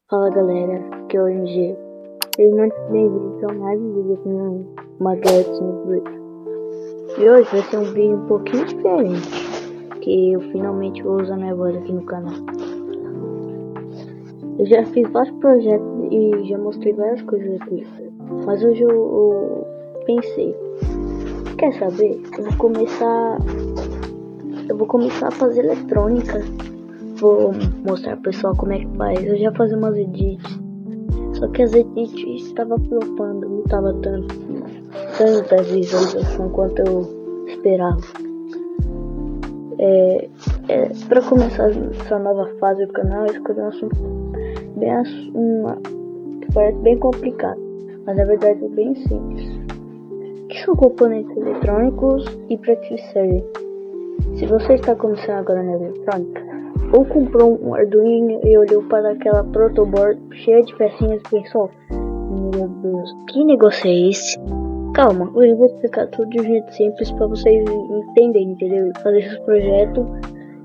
Fala galera, aqui é o MG. Sejam muito bem-vindos a mais um vídeo aqui no Magazine Blue. E hoje vai ser um vídeo um pouquinho diferente, que eu finalmente vou usar minha voz aqui no canal. Eu já fiz vários projetos e já mostrei várias coisas aqui, mas hoje eu pensei, quer saber? Eu vou começar a fazer eletrônica. Vou mostrar pro pessoal como é que faz. Eu já fazia umas edits, só que as edits estavam flopando, não tava tanta visualização quanto eu esperava. Para começar essa nova fase do canal, eu escolhi um assunto que parece bem complicado, mas na verdade é bem simples. O que são componentes eletrônicos e para que servem? Se você está começando agora na eletrônica, ou comprou um Arduino e olhou para aquela protoboard cheia de pecinhas e pensou: meu Deus, que negócio é esse? Calma, hoje eu vou explicar tudo de um jeito simples para vocês entenderem, entendeu? Fazer esse projeto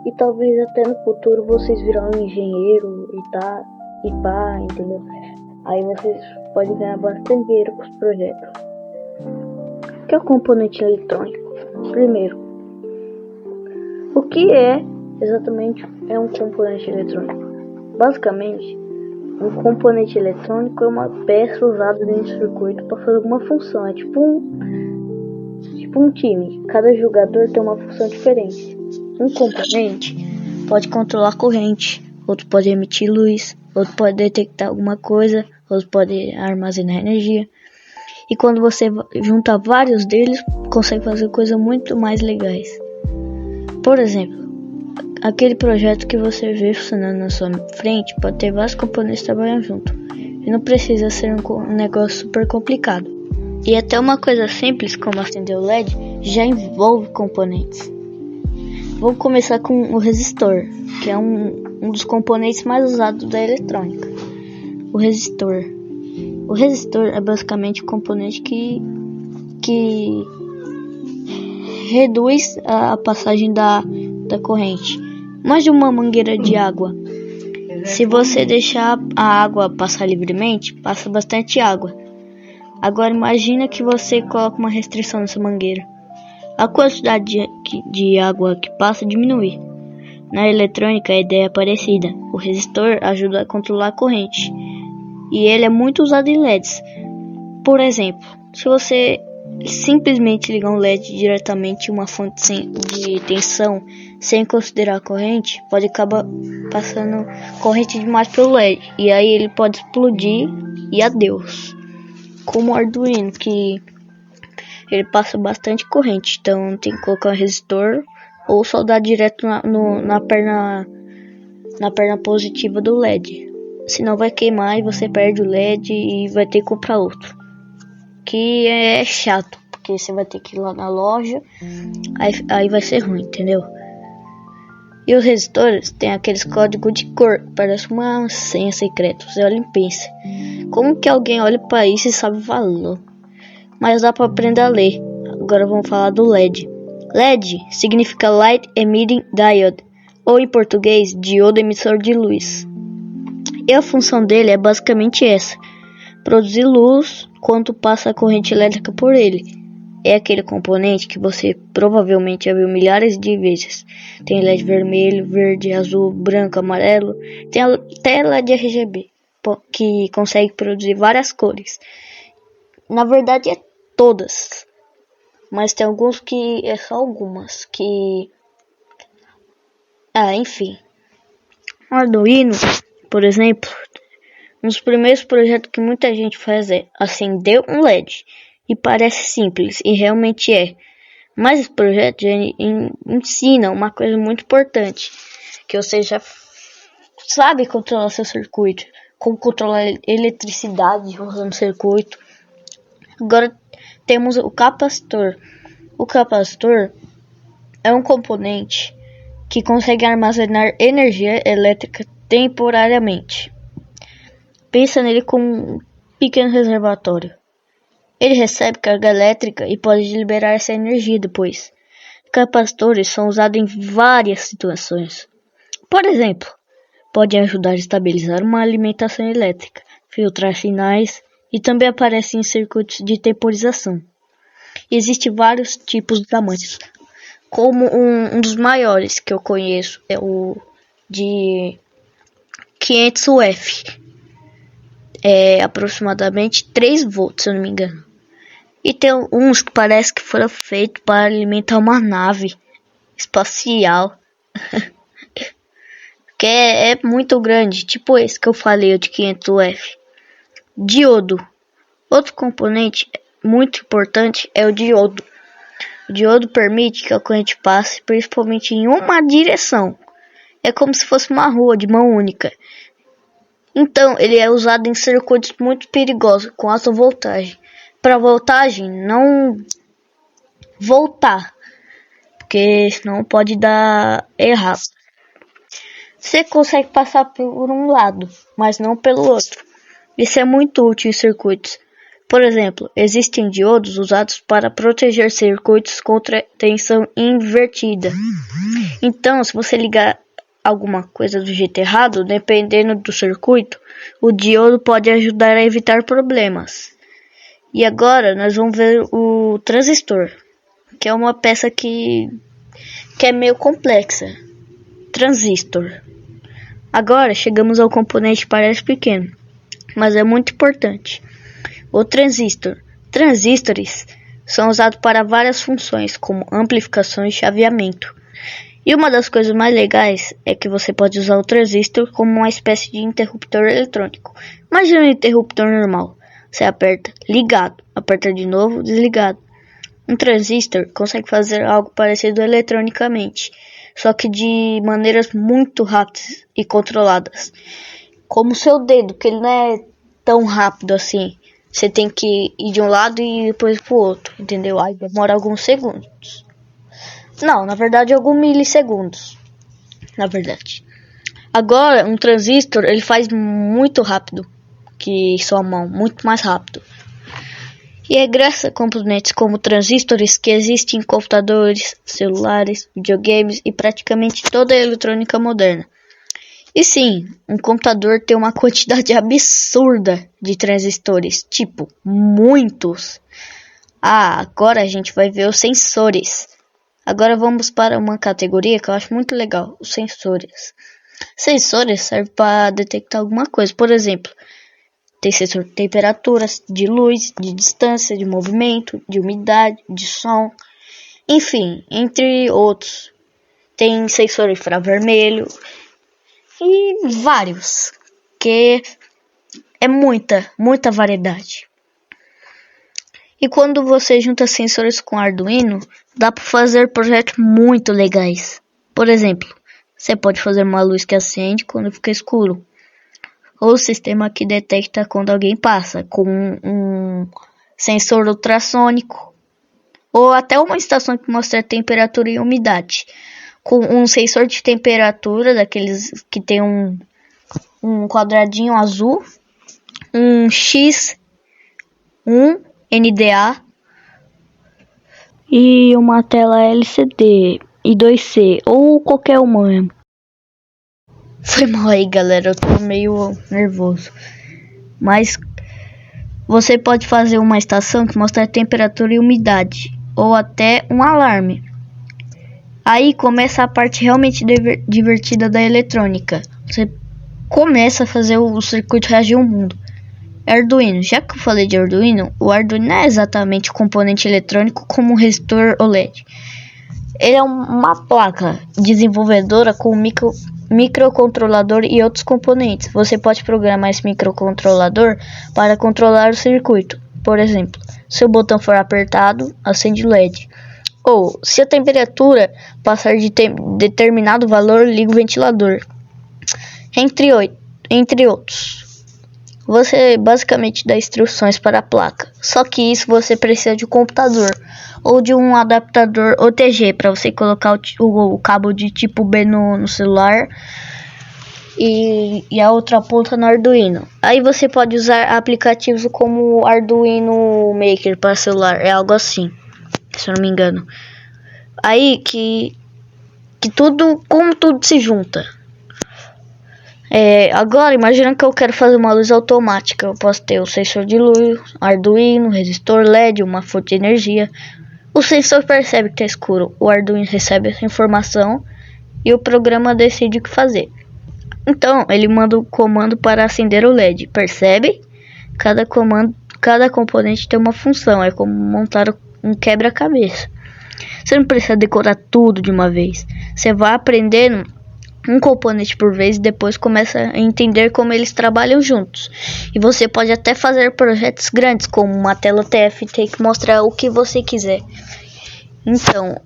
e talvez até no futuro vocês virão um engenheiro e pá, entendeu? Aí vocês podem ganhar bastante dinheiro com os projetos. O que é o componente eletrônico? Primeiro, o que exatamente é um componente eletrônico? Basicamente, um componente eletrônico é uma peça usada dentro do circuito para fazer alguma função. É tipo um time. Cada jogador tem uma função diferente. Um componente pode controlar a corrente, outro pode emitir luz, outro pode detectar alguma coisa, outro pode armazenar energia. E quando você junta vários deles, consegue fazer coisas muito mais legais. Por exemplo, aquele projeto que você vê funcionando na sua frente pode ter vários componentes trabalhando junto. E não precisa ser um negócio super complicado. E até uma coisa simples como acender o LED já envolve componentes. Vamos começar com o resistor, que é um dos componentes mais usados da eletrônica. O resistor é basicamente um componente que reduz a passagem da corrente. Mais de uma mangueira de água. Se você deixar a água passar livremente, passa bastante água. Agora imagina que você coloca uma restrição nessa mangueira. A quantidade de água que passa diminui. Na eletrônica a ideia é parecida. O resistor ajuda a controlar a corrente. E ele é muito usado em LEDs. Por exemplo, se você simplesmente ligar um LED diretamente em uma fonte de tensão sem considerar a corrente, pode acabar passando corrente demais pelo LED e aí ele pode explodir e adeus. Como o Arduino, que ele passa bastante corrente, então tem que colocar um resistor ou soldar direto na perna positiva do LED, senão vai queimar e você perde o LED e vai ter que comprar outro, que é chato, porque você vai ter que ir lá na loja, aí vai ser ruim, entendeu? E os resistores tem aqueles códigos de cor, parece uma senha secreta. Você olha e pensa, como que alguém olha para isso e sabe o valor? Mas dá para aprender a ler. Agora vamos falar do LED. LED significa Light Emitting Diode, ou em português, diodo emissor de luz. E a função dele é basicamente essa: produzir luz quando passa a corrente elétrica por ele. É aquele componente que você provavelmente já viu milhares de vezes. Tem LED vermelho, verde, azul, branco, amarelo. Tem até LED RGB, que consegue produzir várias cores. Na verdade é todas, mas tem alguns que é só algumas que... enfim. O Arduino, por exemplo, um dos primeiros projetos que muita gente faz é acender um LED. E parece simples, e realmente é. Mas esse projeto já ensina uma coisa muito importante, que você já sabe controlar seu circuito, como controlar a eletricidade usando o circuito. Agora temos o capacitor. O capacitor é um componente que consegue armazenar energia elétrica temporariamente. Pensa nele como um pequeno reservatório. Ele recebe carga elétrica e pode liberar essa energia depois. Capacitores são usados em várias situações. Por exemplo, pode ajudar a estabilizar uma alimentação elétrica, filtrar sinais e também aparece em circuitos de temporização. Existem vários tipos de tamanhos, como um dos maiores que eu conheço é o de 500 UF, é aproximadamente 3 volts, se eu não me engano. E tem uns que parece que foram feitos para alimentar uma nave espacial, que é muito grande, tipo esse que eu falei, o de 500 UF. Diodo. Outro componente muito importante é o diodo. O diodo permite que a corrente passe principalmente em uma direção. É como se fosse uma rua de mão única. Então, ele é usado em circuitos muito perigosos, com alta voltagem. Para voltagem, não voltar, porque senão pode dar errado. Você consegue passar por um lado, mas não pelo outro. Isso é muito útil em circuitos. Por exemplo, existem diodos usados para proteger circuitos contra tensão invertida. Então, se você ligar alguma coisa do jeito errado, dependendo do circuito, o diodo pode ajudar a evitar problemas. E agora nós vamos ver o transistor, que é uma peça que é meio complexa. Transistor. Agora chegamos ao componente que parece pequeno, mas é muito importante. O transistor. Transistores são usados para várias funções, como amplificação e chaveamento. E uma das coisas mais legais é que você pode usar o transistor como uma espécie de interruptor eletrônico. Imagina um interruptor normal. Você aperta ligado, aperta de novo, desligado. Um transistor consegue fazer algo parecido eletronicamente, só que de maneiras muito rápidas e controladas. Como o seu dedo, que ele não é tão rápido assim. Você tem que ir de um lado e depois pro outro, entendeu? Aí demora alguns segundos. Não, na verdade alguns milissegundos. Na verdade. Agora, um transistor, ele faz muito rápido que sua mão, muito mais rápido. E é graças a componentes como transistores que existem em computadores, celulares, videogames e praticamente toda a eletrônica moderna. E sim, um computador tem uma quantidade absurda de transistores, tipo, muitos. Agora a gente vai ver os sensores. Agora vamos para uma categoria que eu acho muito legal, os sensores. Sensores servem para detectar alguma coisa, por exemplo, tem sensor de temperatura, de luz, de distância, de movimento, de umidade, de som, enfim, entre outros. Tem sensor infravermelho e vários, que é muita variedade. E quando você junta sensores com Arduino, dá para fazer projetos muito legais. Por exemplo, você pode fazer uma luz que acende quando fica escuro. Ou o sistema que detecta quando alguém passa, com um sensor ultrassônico. Ou até uma estação que mostra a temperatura e umidade. Com um sensor de temperatura, daqueles que tem um quadradinho azul. Um X, um NDA. E uma tela LCD e 2C, ou qualquer uma mesmo. Foi mal aí, galera, eu tô meio nervoso. Mas você pode fazer uma estação que mostra a temperatura e umidade, ou até um alarme. Aí começa a parte realmente divertida da eletrônica. Você começa a fazer o circuito reagir ao mundo. Arduino. Já que eu falei de Arduino, o Arduino não é exatamente um componente eletrônico como um resistor OLED. Ele é uma placa desenvolvedora com microcontrolador e outros componentes. Você pode programar esse microcontrolador para controlar o circuito. Por exemplo, se o botão for apertado, acende LED. Ou, se a temperatura passar de determinado valor, liga o ventilador. Entre outros. Você basicamente dá instruções para a placa. Só que isso você precisa de um computador ou de um adaptador OTG para você colocar o cabo de tipo B no celular e a outra ponta no Arduino. Aí você pode usar aplicativos como Arduino Maker para celular, é algo assim, se eu não me engano. Aí que tudo se junta. Agora, imagina que eu quero fazer uma luz automática. Eu posso ter o sensor de luz, Arduino, resistor LED, uma fonte de energia. O sensor percebe que está escuro, o Arduino recebe essa informação e o programa decide o que fazer. Então, ele manda o comando para acender o LED. Percebe? Cada componente tem uma função. É como montar um quebra-cabeça. Você não precisa decorar tudo de uma vez. Você vai aprendendo um componente por vez e depois começa a entender como eles trabalham juntos. E você pode até fazer projetos grandes, como uma tela TFT que mostra o que você quiser. Então,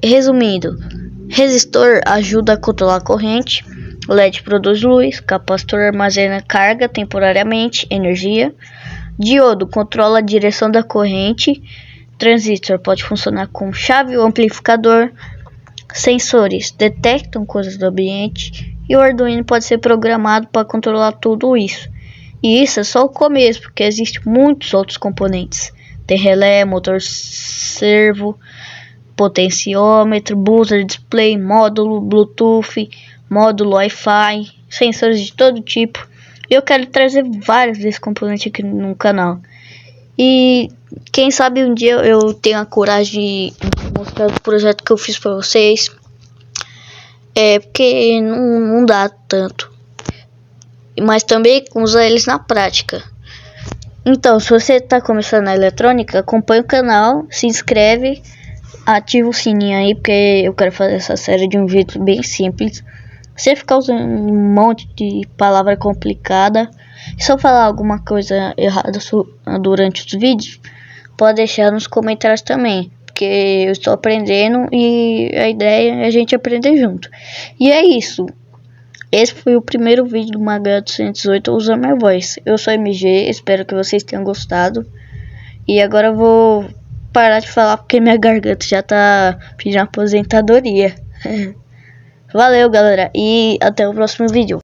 resumindo, resistor ajuda a controlar a corrente, LED produz luz, capacitor armazena carga temporariamente, energia, diodo controla a direção da corrente, transistor pode funcionar como chave ou amplificador, sensores detectam coisas do ambiente e o Arduino pode ser programado para controlar tudo isso. E isso é só o começo, porque existem muitos outros componentes. Tem relé, motor servo, potenciômetro, buzzer, display, módulo, Bluetooth, módulo Wi-Fi, sensores de todo tipo. Eu quero trazer vários desses componentes aqui no canal. E quem sabe um dia eu tenho a coragem de mostrar o projeto que eu fiz para vocês. Porque não dá tanto. Mas também usar eles na prática. Então, se você está começando na eletrônica, acompanhe o canal, se inscreve, ativa o sininho aí, porque eu quero fazer essa série de um jeito bem simples. Você ficar usando um monte de palavra complicada. Se eu falar alguma coisa errada durante os vídeos, pode deixar nos comentários também, porque eu estou aprendendo e a ideia é a gente aprender junto. E é isso. Esse foi o primeiro vídeo do Maga208 usando minha voz. Eu sou MG, espero que vocês tenham gostado. E agora eu vou parar de falar porque minha garganta já tá pedindo aposentadoria. Valeu, galera, e até o próximo vídeo.